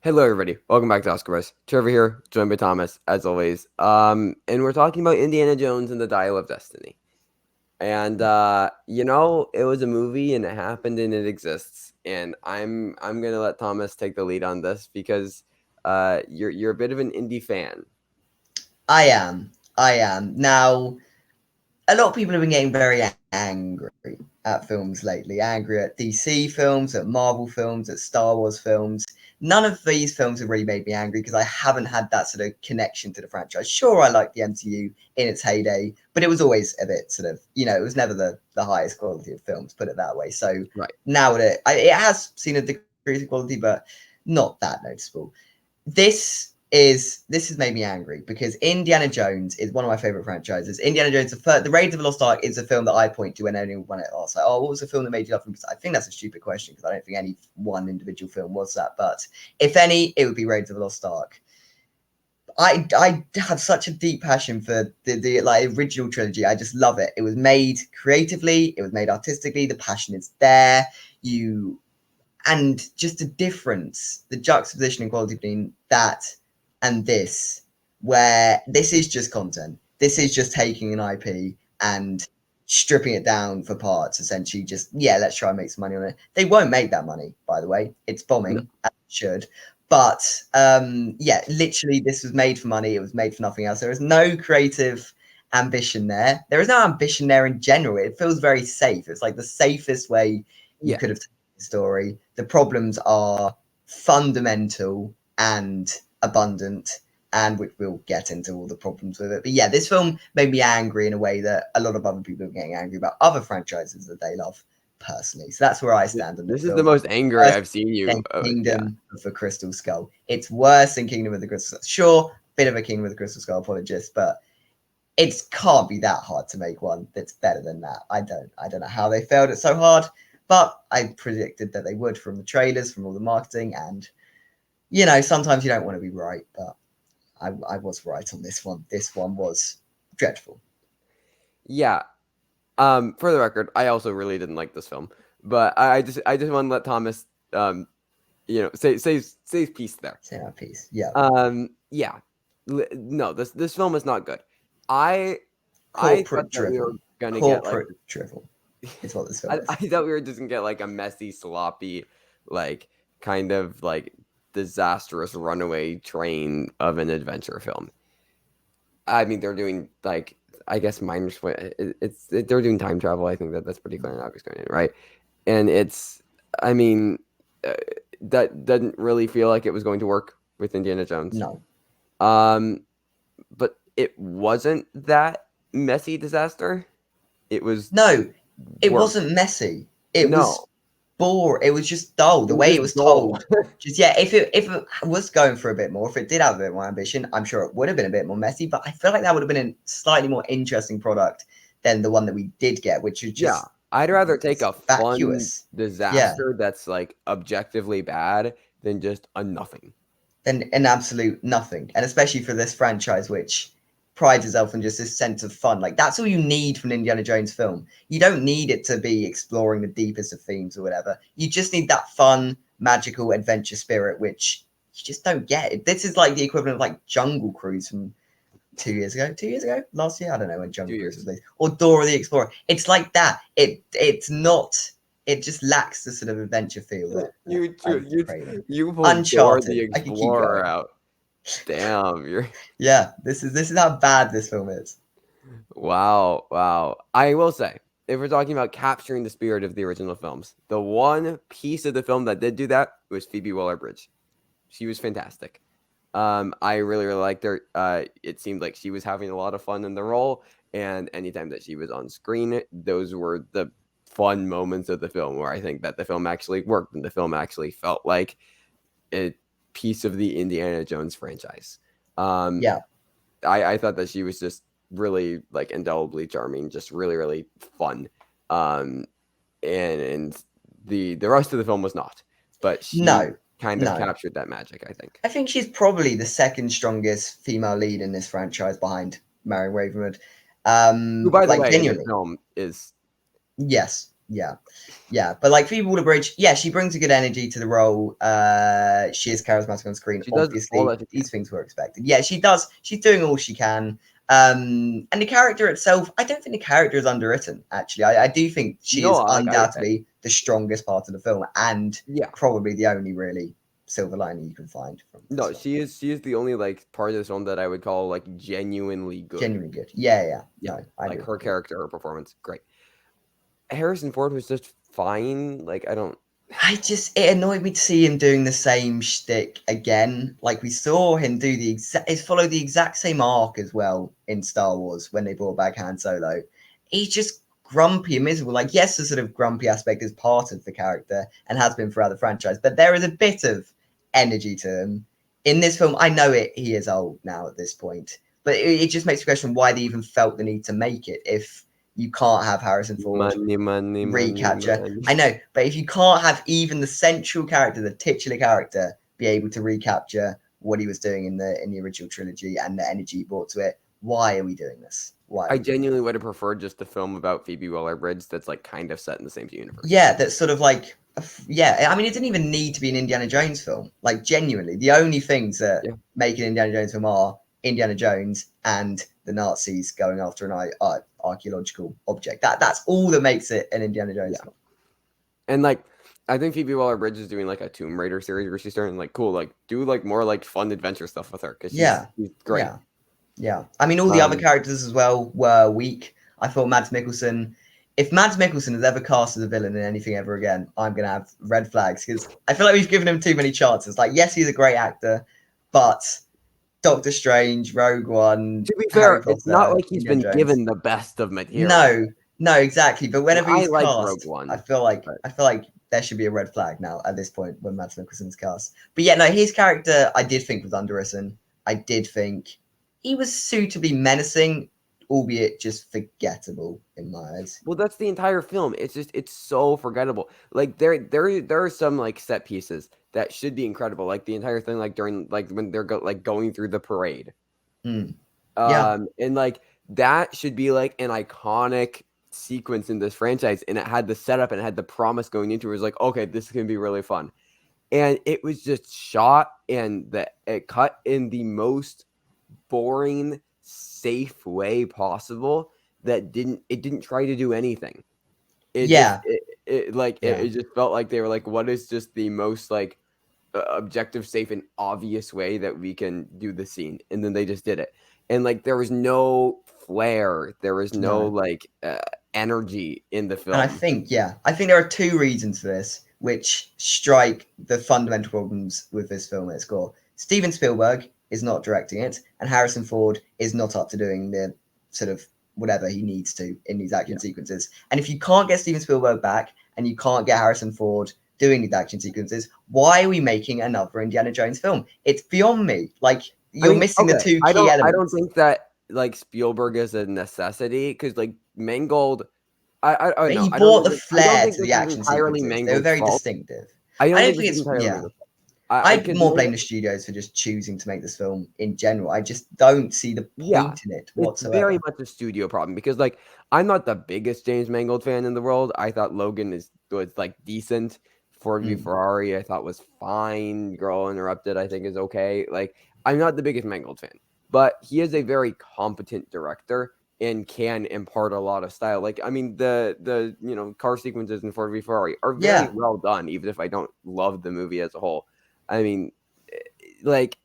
Hello, everybody. Welcome back to Oscar Buzz. Trevor here, joined by Thomas, as always. And we're talking about Indiana Jones and the Dial of Destiny. And it was a movie, and it happened, and it exists. And I'm gonna let Thomas take the lead on this because you're a bit of an indie fan. I am. I am. Now, a lot of people have been getting very angry at films lately. Angry at DC films, at Marvel films, at Star Wars films. None of these films have really made me angry because I haven't had that sort of connection to the franchise. Sure, I liked the MCU in its heyday, but it was always a bit sort of, it was never the highest quality of films, put it that way. So Right. now it has seen a decrease in quality, but not that noticeable. This has made me angry because Indiana Jones is one of my favorite franchises. Indiana Jones, the Raiders of the Lost Ark is a film that I point to when anyone asks, like, "Oh, what was the film that made you love him?" Because I think that's a stupid question because I don't think any one individual film was that. But if any, it would be Raiders of the Lost Ark. I have such a deep passion for the like original trilogy. I just love it. It was made creatively. It was made artistically. The passion is there. You and just the difference, the juxtaposition and quality between that and this, where this is just content. This is just taking an IP and stripping it down for parts, essentially. Just, yeah, let's try and make some money on it. They won't make that money, by the way. It's No. bombing, as it should. But yeah, literally, this was made for money. It was made for nothing else. There is no creative ambition there. There is no ambition there in general. It feels very safe. It's like the safest way you Yeah. could have taken the story. The problems are fundamental and abundant, and which we'll get into all the problems with it. But yeah, this film made me angry in a way that a lot of other people are getting angry about other franchises that they love personally. So that's where I stand on This this is the film. most angry Worse I've seen you. than Yeah. Kingdom of the Crystal Skull. It's worse than Kingdom of the Crystal Skull. Sure, bit of a Kingdom of the Crystal Skull apologist, but it can't be that hard to make one that's better than that. I don't know how they failed it so hard, but I predicted that they would from the trailers, from all the marketing, and sometimes you don't want to be right, but I was right on this one. This one was dreadful. Yeah. For the record, I also really didn't like this film, but I just want to let Thomas say his piece there. Say my piece. Yeah. Yeah. No, this film is not good. I I thought Corporate that we were drivel. gonna get like Corporate drivel is what this film I is. thought we were just gonna get like a messy, sloppy, like kind of like disastrous runaway train of an adventure film. I mean, they're doing like I guess minor they're doing time travel. I think that's pretty clear and obvious going in, right? And it's I mean uh, that doesn't really feel like it was going to work with Indiana Jones. No. Um, but it wasn't that messy disaster. It was No, it worse. wasn't messy. It was No, boring. It was just dull. it The was way it just was dull. told. Just yeah, if it was going for a bit more, if it did have a bit more ambition, I'm sure it would have been a bit more messy. But I feel like that would have been a slightly more interesting product than the one that we did get, which is Yeah, just I'd rather take a fun vacuous. Yeah, disaster that's like objectively bad than just a nothing. than an absolute nothing, and especially for this franchise, which prides itself on just this sense of fun. Like that's all you need from an Indiana Jones film. You don't need it to be exploring the deepest of themes or whatever. You just need that fun, magical adventure spirit, which you just don't get. This is like the equivalent of like Jungle Cruise from 2 years ago, 2 years ago, last year. I don't know when Two Jungle Cruise was years. released, or Dora the Explorer. It's like that. It's not. It just lacks the sort of adventure feel that You I'm you craving. you pulled Dora the Uncharted. I could keep Explorer going. out. Damn, you're Yeah, this is how bad this film is. wow. I will say, if we're talking about capturing the spirit of the original films, the one piece of the film that did do that was Phoebe Waller-Bridge. She was fantastic. I really liked her. It seemed like she was having a lot of fun in the role, and anytime that she was on screen, those were the fun moments of the film where I think that the film actually worked and the film actually felt like a piece of the Indiana Jones franchise. Um, Yeah, I thought that she was just really like indelibly charming, just really fun. Um, and the rest of the film was not, but she no, kind of no. captured that magic, I think. I think she's probably the second strongest female lead in this franchise behind Marion Ravenwood. Who, by the Like way, in this genuinely, film is yes, Yeah. But like Phoebe Waller-Bridge, yeah, she brings a good energy to the role. She is charismatic on screen. She does all Obviously, that she can. these things were expected. Yeah, she does. She's doing all she can. And the character itself, I don't think the character is underwritten. Actually, I do think she No, is like undoubtedly the strongest part of the film, and yeah. probably the only really silver lining you can find from this No, film. she is the only like part of this film that I would call like genuinely good. Genuinely good. Yeah. Yeah, No, I like do. her character, her performance, great. Harrison Ford was just fine. Like I don't. It annoyed me to see him doing the same shtick again. Like we saw him do follow the exact same arc as well in Star Wars when they brought back Han Solo. He's just grumpy and miserable. Like, yes, the sort of grumpy aspect is part of the character and has been throughout the franchise, but there is a bit of energy to him. In this film, I know he is old now at this point, but it just makes me question why they even felt the need to make it if you can't have Harrison Ford recapture. Money. I know, but if you can't have even the central character, the titular character, be able to recapture what he was doing in the original trilogy and the energy he brought to it, why are we doing this? Why? I genuinely would have preferred just a film about Phoebe Waller-Bridge that's like kind of set in the same universe. Yeah, that's sort of like yeah. I mean, it didn't even need to be an Indiana Jones film. Like genuinely, the only things that make an Indiana Jones film are Indiana Jones and the Nazis going after an archaeological object. That's all that makes it an Indiana Jones film. And like, I think Phoebe Waller-Bridge is doing like a Tomb Raider series where she's starting like cool, like do like more like fun adventure stuff with her because she's great. Yeah. I mean, all the other characters as well were weak. I thought Mads Mikkelsen. If Mads Mikkelsen is ever cast as a villain in anything ever again, I'm gonna have red flags because I feel like we've given him too many chances. Like, yes, he's a great actor, but Doctor Strange, Rogue One, To be Harry fair, Potter, it's not like he's Indiana been Jones. given the best of material. No, exactly. But whenever he's like cast, Rogue One, I feel like there should be a red flag now at this point when Mads Mikkelsen's cast. But yeah, no, his character I did think was underwritten. I did think he was suitably menacing, albeit just forgettable in my eyes. Well, that's the entire film. It's so forgettable. Like there are some like set pieces that should be incredible. Like the entire thing, like during like when they're going through the parade. Yeah. And like that should be like an iconic sequence in this franchise. And it had the setup and it had the promise going into it. It was like, okay, this is gonna be really fun. And it was just shot and it cut in the most boring, safe way possible that didn't try to do anything. It just it just felt like they were like, what is just the most like objective, safe, and obvious way that we can do the scene, and then they just did it. And like there was no flair, there was no like energy in the film. And I think there are two reasons for this which strike the fundamental problems with this film at its core. Steven Spielberg is not directing it, and Harrison Ford is not up to doing the sort of whatever he needs to in these action sequences. And if you can't get Steven Spielberg back and you can't get Harrison Ford doing these action sequences, why are we making another Indiana Jones film? It's beyond me. Like you're missing the two key elements. I don't think that like Spielberg is a necessity because like Mangold. He brought the flair to the action sequences. They were very fault. distinctive. I don't think it's entirely I'd more blame the studios for just choosing to make this film in general. I just don't see the point in it whatsoever. It's very much a studio problem because, like, I'm not the biggest James Mangold fan in the world. I thought Logan was like decent. Ford v Ferrari, I thought was fine. Girl Interrupted, I think is okay. Like, I'm not the biggest Mangold fan, but he is a very competent director and can impart a lot of style. Like, I mean, the car sequences in Ford v Ferrari are very well done, even if I don't love the movie as a whole. I mean, like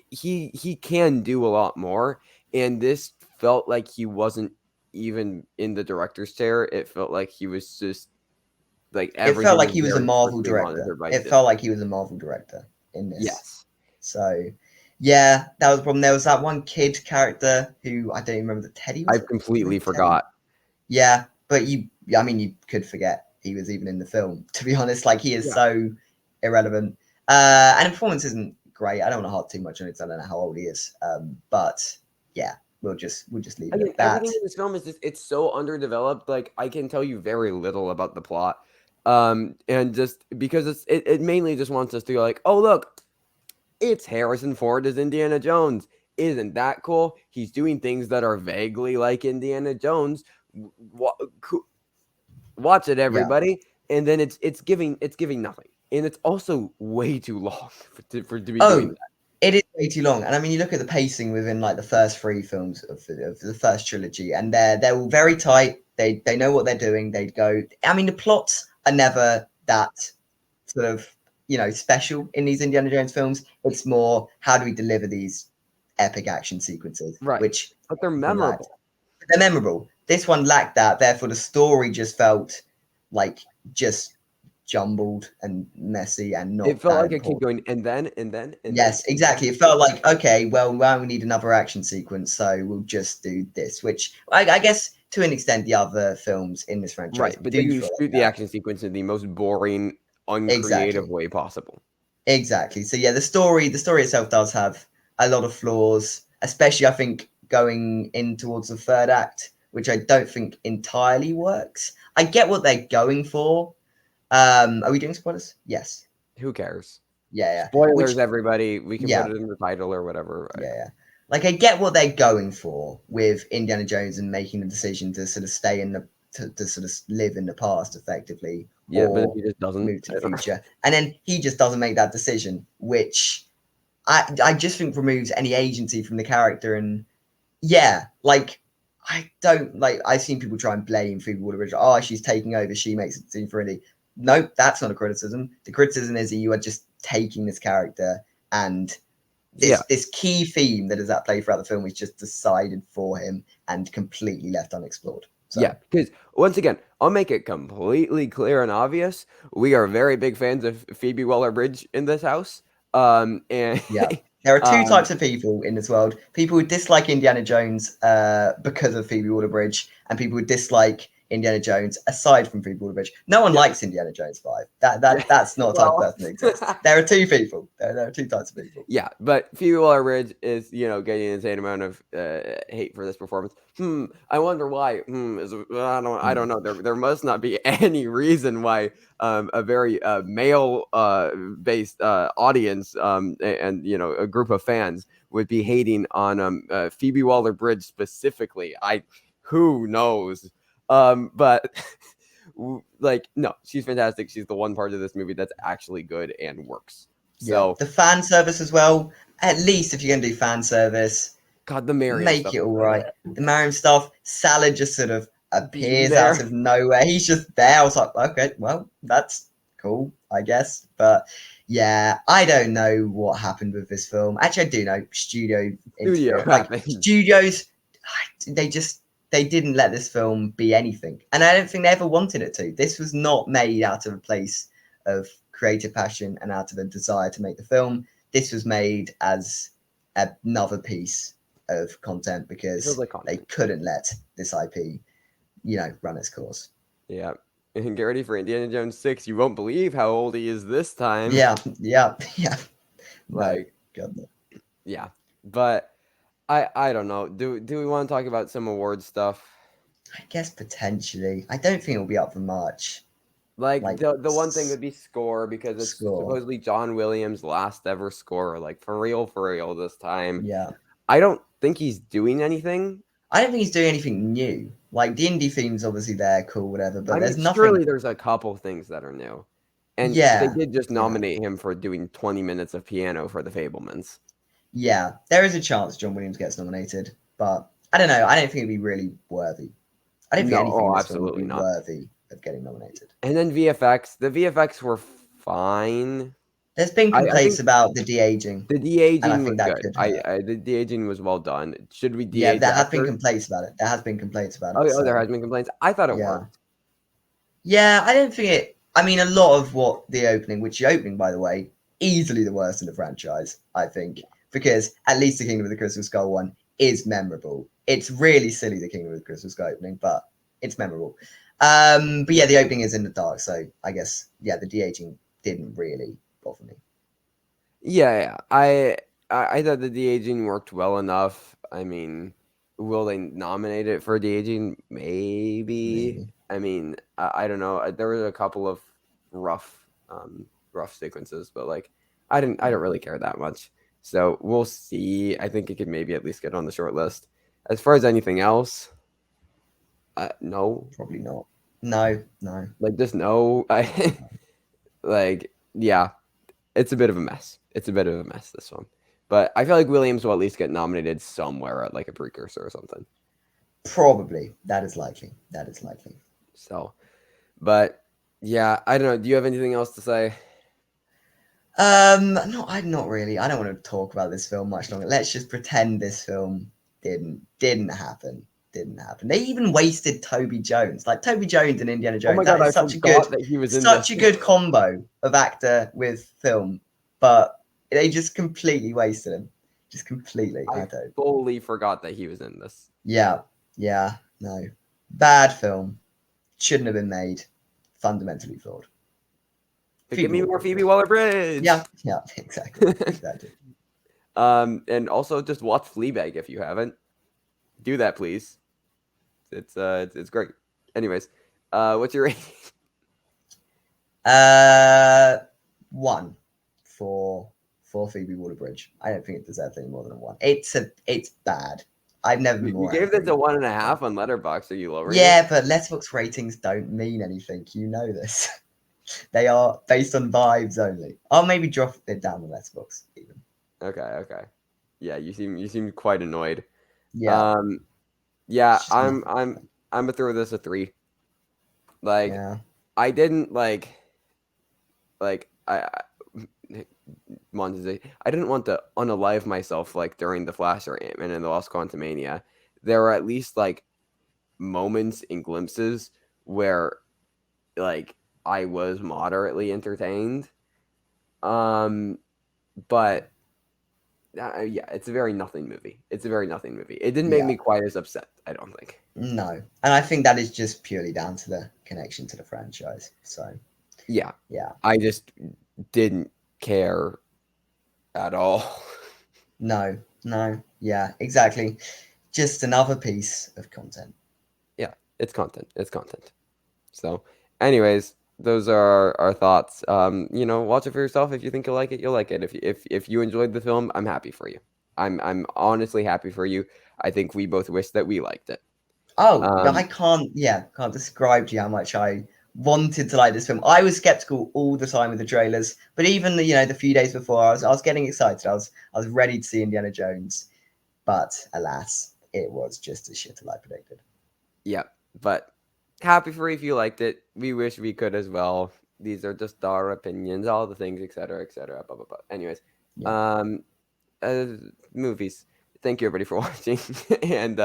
he can do a lot more, and this felt like he wasn't even in the director's chair. It felt like he was just like it felt like he was a Marvel director. It felt like he was a Marvel director in this. Yes. So yeah, that was the problem. There was that one kid character who I don't even remember. Teddy. I completely forgot. Yeah, but you could forget he was even in the film. To be honest, like he is so irrelevant. And the performance isn't great. I don't want to harp too much on it. I don't know how old he is. But yeah, we'll just leave it at that. Everything in this film is just it's so underdeveloped. Like I can tell you very little about the plot. And just because it mainly just wants us to go like, oh look, it's Harrison Ford as Indiana Jones. Isn't that cool? He's doing things that are vaguely like Indiana Jones. Watch it, Yeah. everybody. And then it's giving nothing, and it's also way too long to be doing Oh, that. it is way too long. And I mean, you look at the pacing within like the first three films of the first trilogy, and they're all very tight. They know what they're doing. They go. I mean, the plots are never that sort of special in these Indiana Jones films. It's more how do we deliver these epic action sequences, Right, which but they're one lacked. memorable. They're memorable. This one lacked that. Therefore, the story just felt like just jumbled and messy and It not felt that like it kept important. going, and then, Yes, exactly. It felt like, okay, well, now we need another action sequence, so we'll just do this, which I guess to an extent the other films in this franchise right. But then do you feel like shoot the that. action sequence in the most boring, uncreative Exactly. way possible. Exactly. So yeah, the story itself does have a lot of flaws, especially I think going in towards the third act, which I don't think entirely works. I get what they're going for. Are we doing spoilers? Yes. Who cares? Yeah, yeah. Spoilers, Which everybody. We can put yeah, it in the title or whatever. yeah, yeah. Like I get what they're going for with Indiana Jones and making the decision to sort of stay in the to sort of live in the past effectively Yeah, but if or he just doesn't, move to I the don't. future. And then he just doesn't make that decision, which I just think removes any agency from the character. And yeah, like I don't like I've seen people try and blame Phoebe Waller-Bridge. Oh, she's taking over. She makes it seem for Indy. Nope, that's not a criticism. The criticism is that you are just taking this character and Yeah, this key theme that is at play throughout the film is just decided for him and completely left unexplored. So yeah. Because once again, I'll make it completely clear and obvious. We are very big fans of Phoebe Waller-Bridge in this house. And yeah, there are two um, types of people in this world: people who dislike Indiana Jones because of Phoebe Waller-Bridge, and people who dislike Indiana Jones aside from Phoebe Waller-Bridge. No one yeah, likes Indiana Jones 5. That yeah. that that's not a type of Well, person that exists. There are two people. There are two types of people. yeah, but Phoebe Waller-Bridge is, getting an insane amount of hate for this performance. I wonder why. I don't Hmm. know. There must not be any reason why a very male based audience and a group of fans would be hating on Phoebe Waller-Bridge specifically. Who knows? But like, no, she's fantastic. She's the one part of this movie that's actually good and works. Yeah, So the fan service as well. At least if you're gonna do fan service, God, the Marion make stuff it is all great. right. The Marion stuff, Salad just sort of Being appears out there. of nowhere. He's just there. I was like, okay, well, that's cool, I guess. But yeah, I don't know what happened with this film. Actually, I do know studio Studio interference. Like happened. studios, they didn't let this film be anything, and I don't think they ever wanted it to. This was not made out of a place of creative passion and out of a desire to make the film. This was made as another piece of content It feels because like they content. couldn't let this IP, run its course. Yeah. And get ready for Indiana Jones 6. You won't believe how old he is this time. Yeah, yeah, yeah. No, Like, God, no. yeah. But I don't know. Do we want to talk about some award stuff? I guess potentially. I don't think it'll be up for March. Like Like the one thing would be score because it's score. supposedly John Williams' last ever score. Like for real this time. Yeah. I don't think he's doing anything. I don't think he's doing anything new. Like the indie theme's obviously there, cool, whatever, but I mean, there's nothing. surely there's a couple things that are new. And they Yeah, did just yeah, nominate him for doing 20 minutes of piano for the Fablemans. yeah. There is a chance John Williams gets nominated, but I don't know. I don't think it'd be really worthy. I don't think No, anything in oh, this film would absolutely be not. worthy of getting nominated. And then VFX. The VFX were fine. There's been I complaints think about the de aging, the and I de-aging was think that good. could hurt. The de-aging was well done. Should we Yeah, de-age there has been actors? complaints about it. There has been complaints about it. Oh, there So has been complaints. I thought it yeah, worked. yeah. I don't think it. I mean, a lot of what the opening, which the opening, by the way, easily the worst in the franchise. I think because at least the Kingdom of the Crystal Skull one is memorable. It's really silly the Kingdom of the Crystal Skull opening, but it's memorable. But yeah, the opening is in the dark, so I guess yeah, the de aging didn't really bother me. Yeah, yeah. I thought the de-aging worked well enough. I mean, will they nominate it for de-aging? Maybe. Maybe. I mean, I don't know. There were a couple of rough rough sequences, but like I don't really care that much. So we'll see. I think it could maybe at least get on the short list. As far as anything else, no. Probably not. No, no. Like, just no. I like, yeah, it's a bit of a mess. It's a bit of a mess, this one. But I feel like Williams will at least get nominated somewhere at like a precursor or something. Probably. That is likely. That is likely. So, but yeah, I don't know. Do you have anything else to say? Not really. I don't want to talk about this film much longer. Let's just pretend this film didn't happen. Didn't happen. They even wasted Toby Jones. Like Toby Jones and Indiana Oh Jones. my That god, I is forgot that he was in such this. a good combo of actor with film. But they just completely wasted him. Just completely. I I don't. fully forgot that he was in this. Yeah. Yeah. No. Bad film. Shouldn't have been made. Fundamentally flawed. But give me more Phoebe Waller-Bridge. Waller-Bridge. Yeah. Yeah. Exactly. Exactly. And also just watch Fleabag if you haven't. Do that, please. It's great. Anyways, what's your rating? 1 for Phoebe Waller-Bridge. I don't think it deserves any more than a 1. It's bad. I've never been You more gave this angry. a 1.5 on Letterboxd. Are you lowering it? Yeah, but Letterboxd ratings don't mean anything. You know this. They are based on vibes only. I'll maybe drop it down on Letterboxd even. Okay. Yeah, you seem quite annoyed. Yeah, Yeah, it's just nothing. I'm gonna throw this a 3. Like, Yeah, I didn't like Monte, I didn't want to unalive myself like during the Flash or Ant-Man and the Lost Quantumania. There were at least like moments and glimpses where like I was moderately entertained. But yeah, it's a very nothing movie. It's a very nothing movie. It didn't make yeah, me quite as upset, I don't think. no, and I think that is just purely down to the connection to the franchise. So Yeah, yeah, I just didn't care at all. no, no, yeah, exactly. Just another piece of content. Yeah, it's content. It's content. So, anyways, those are our thoughts. Watch it for yourself. If you think you'll like it, you'll like it. If you enjoyed the film, I'm happy for you. I'm honestly happy for you. I think we both wish that we liked it. Oh, yeah, Um, can't describe to you how much I wanted to like this film. I was skeptical all the time with the trailers, but even the few days before, I was getting excited. I was ready to see Indiana Jones, but alas, it was just as shit as I predicted. yeah, but happy for you if you liked it. We wish we could as well. These are just our opinions, all the things, etc., etc. Blah blah blah. Anyways, Yeah. um, uh, movies. Thank you everybody for watching, and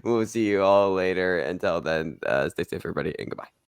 we'll see you all later. Until then, stay safe, everybody, and goodbye.